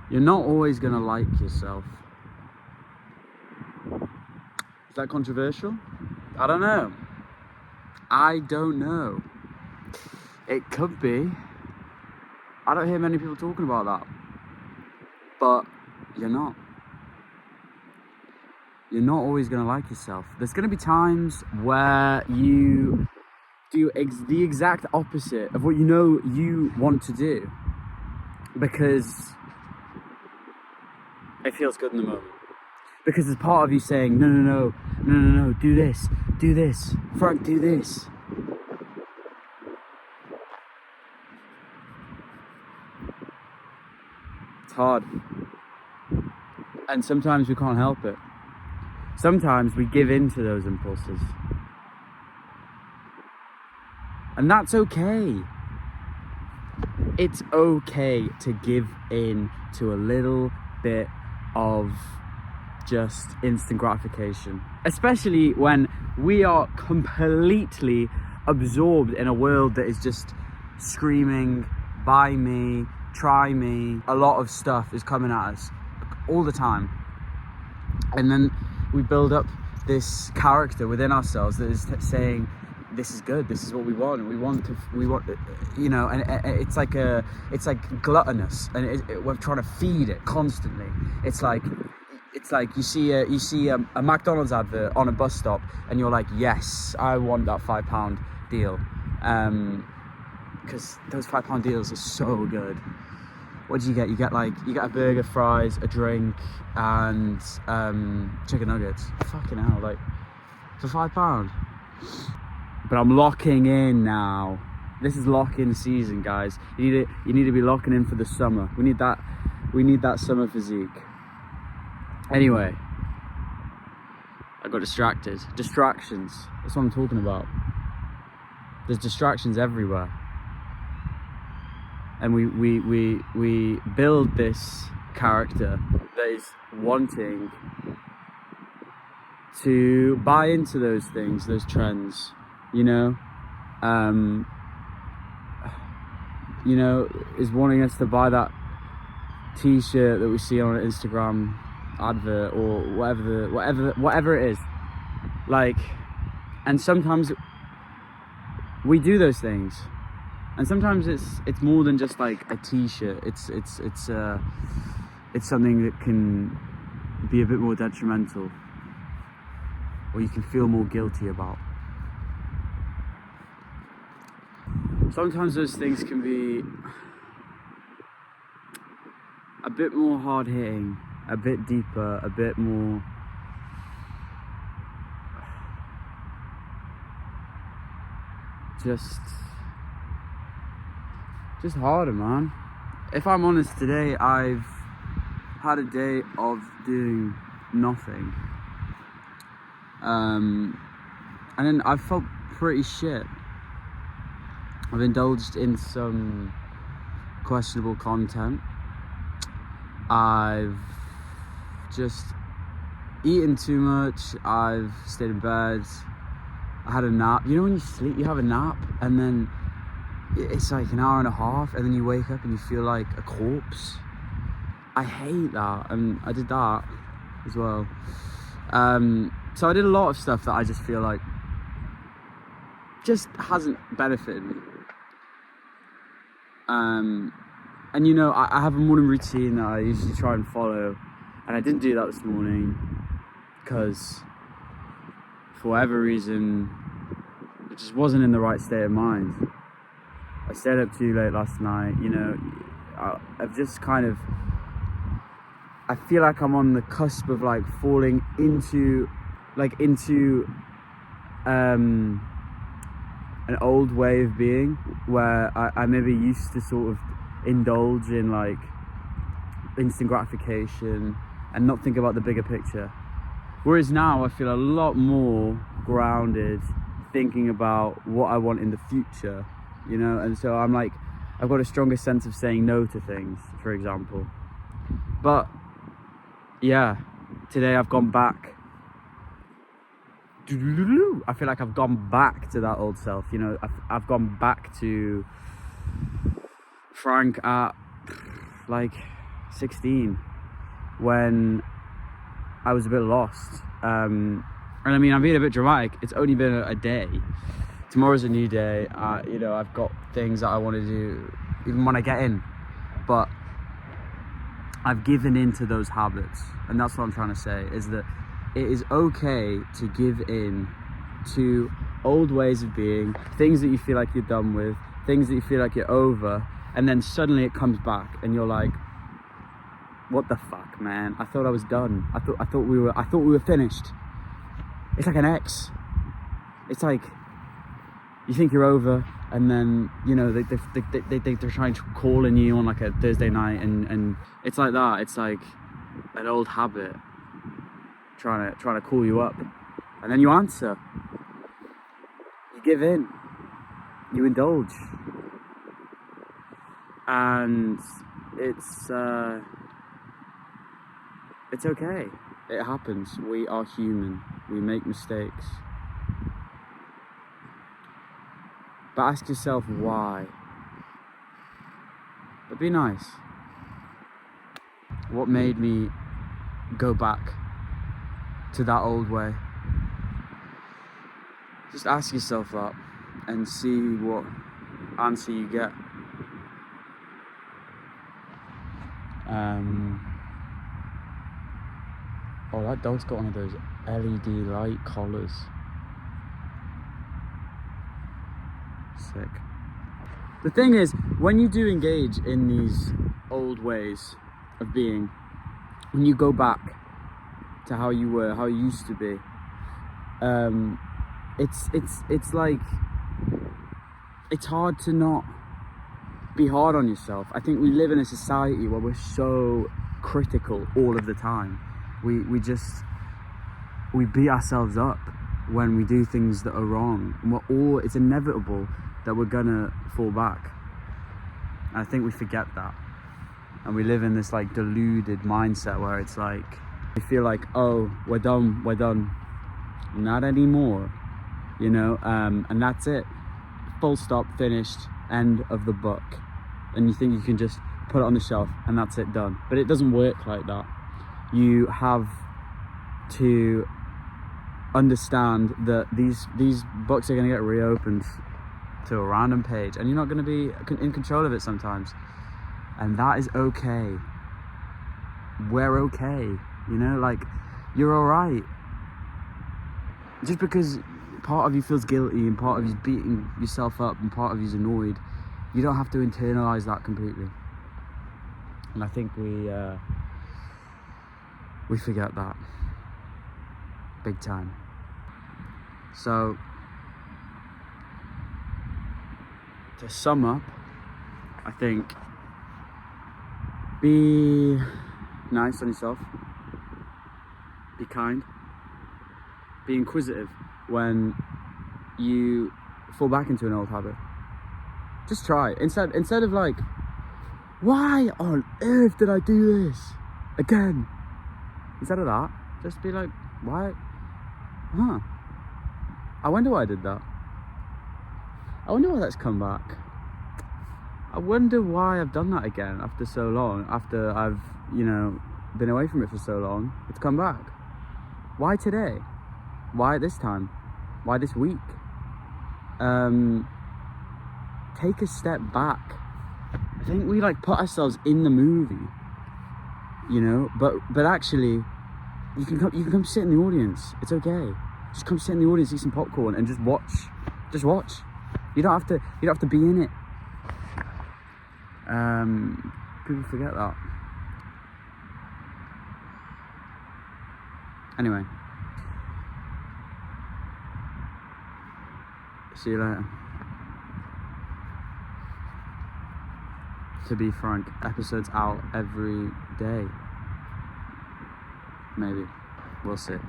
You're not always gonna like yourself. Is that controversial? I don't know. I don't know. It could be. I don't hear many people talking about that. But you're not. You're not always gonna like yourself. There's gonna be times where you do the exact opposite of what you know you want to do, because it feels good in the moment. Because there's part of you saying, no, do this, Frank, do this. It's hard. And sometimes we can't help it. Sometimes we give in to those impulses. And that's okay. It's okay to give in to a little bit of just instant gratification, especially when we are completely absorbed in a world that is just screaming, buy me, try me. A lot of stuff is coming at us all the time, and then we build up this character within ourselves that is saying, this is good, this is what we want, you know, and it's like gluttonous, and we're trying to feed it constantly. It's like you see a McDonald's advert on a bus stop, and you're like, yes, I want that £5 deal, because those £5 deals are so good. What do you get? You get a burger, fries, a drink, and chicken nuggets. Fucking hell, like, for £5. But I'm locking in now. This is lock-in season, guys. You need to be locking in for the summer. We need that summer physique. Anyway, I got distracted. Distractions. That's what I'm talking about. There's distractions everywhere. And we build this character that is wanting to buy into those things, those trends, you know, is wanting us to buy that t-shirt that we see on an Instagram advert, or whatever it is, like. And sometimes we do those things, and sometimes it's more than just like a t-shirt. It's something that can be a bit more detrimental, or you can feel more guilty about. Sometimes those things can be a bit more hard-hitting, a bit deeper, a bit more just harder, man. If I'm honest, today I've had a day of doing nothing, and then I felt pretty shit. I've indulged in some questionable content. I've just eaten too much. I've stayed in bed. I had a nap. You know when you sleep, you have a nap, and then it's like an hour and a half, and then you wake up and you feel like a corpse. I hate that, and I did that as well. So I did a lot of stuff that I just feel like just hasn't benefited me. And you know, I have a morning routine that I usually try and follow, and I didn't do that this morning because for whatever reason it just wasn't in the right state of mind. I stayed up too late last night, you know. I've just kind of, I feel like I'm on the cusp of like falling into an old way of being, where I maybe used to sort of indulge in like instant gratification and not think about the bigger picture. Whereas now I feel a lot more grounded, thinking about what I want in the future, you know. And so I'm like, I've got a stronger sense of saying no to things, for example. But yeah, today I've gone back. I feel like I've gone back to that old self, you know. I've gone back to Frank at like 16 when I was a bit lost. And I mean, I'm being a bit dramatic. It's only been a day. Tomorrow's a new day. You know, I've got things that I want to do even when I get in. But I've given in to those habits. And that's what I'm trying to say, is that it is okay to give in to old ways of being, things that you feel like you're done with, things that you feel like you're over, and then suddenly it comes back and you're like, what the fuck, man? I thought I was done. I thought we were finished. It's like an ex. It's like you think you're over, and then, you know, they're trying to call in you on like a Thursday night, and it's like that. It's like an old habit trying to call you up, and then you answer. You give in. You indulge, and it's okay. It happens. We are human. We make mistakes. But ask yourself why. But be nice. What made me go back to that old way? Just ask yourself that and see what answer you get. Oh, that dog's got one of those LED light collars. Sick. The thing is, when you do engage in these old ways of being, when you go back to how you were, how you used to be, it's like, it's hard to not be hard on yourself. I think we live in a society where we're so critical all of the time. We beat ourselves up when we do things that are wrong, and it's inevitable that we're gonna fall back. And I think we forget that, and we live in this like deluded mindset where it's like we feel like, oh, we're done, not anymore, you know, and that's it, full stop, finished, end of the book. And you think you can just put it on the shelf and that's it, done. But it doesn't work like that. You have to understand that these books are going to get reopened to a random page, and you're not going to be in control of it sometimes, and that is okay. We're okay, you know, like, you're all right. Just because part of you feels guilty and part of you's beating yourself up and part of you's annoyed, you don't have to internalize that completely. And I think we forget that big time. So to sum up, I think be nice on yourself, be kind, be inquisitive when you fall back into an old habit. Just try. Instead of like, why on earth did I do this again? Instead of that, just be like, why? I wonder why I did that. I wonder why that's come back. I wonder why I've done that again after so long, after I've, you know, been away from it for so long. It's come back. Why today? Why this time? Why this week? Take a step back. I think we like put ourselves in the movie, you know, but actually you can come sit in the audience. It's okay. Just come sit in the audience, eat some popcorn, and just watch. Just watch. You don't have to be in it. People forget that. Anyway, see you later. To be frank, episodes out every day. Maybe. We'll see.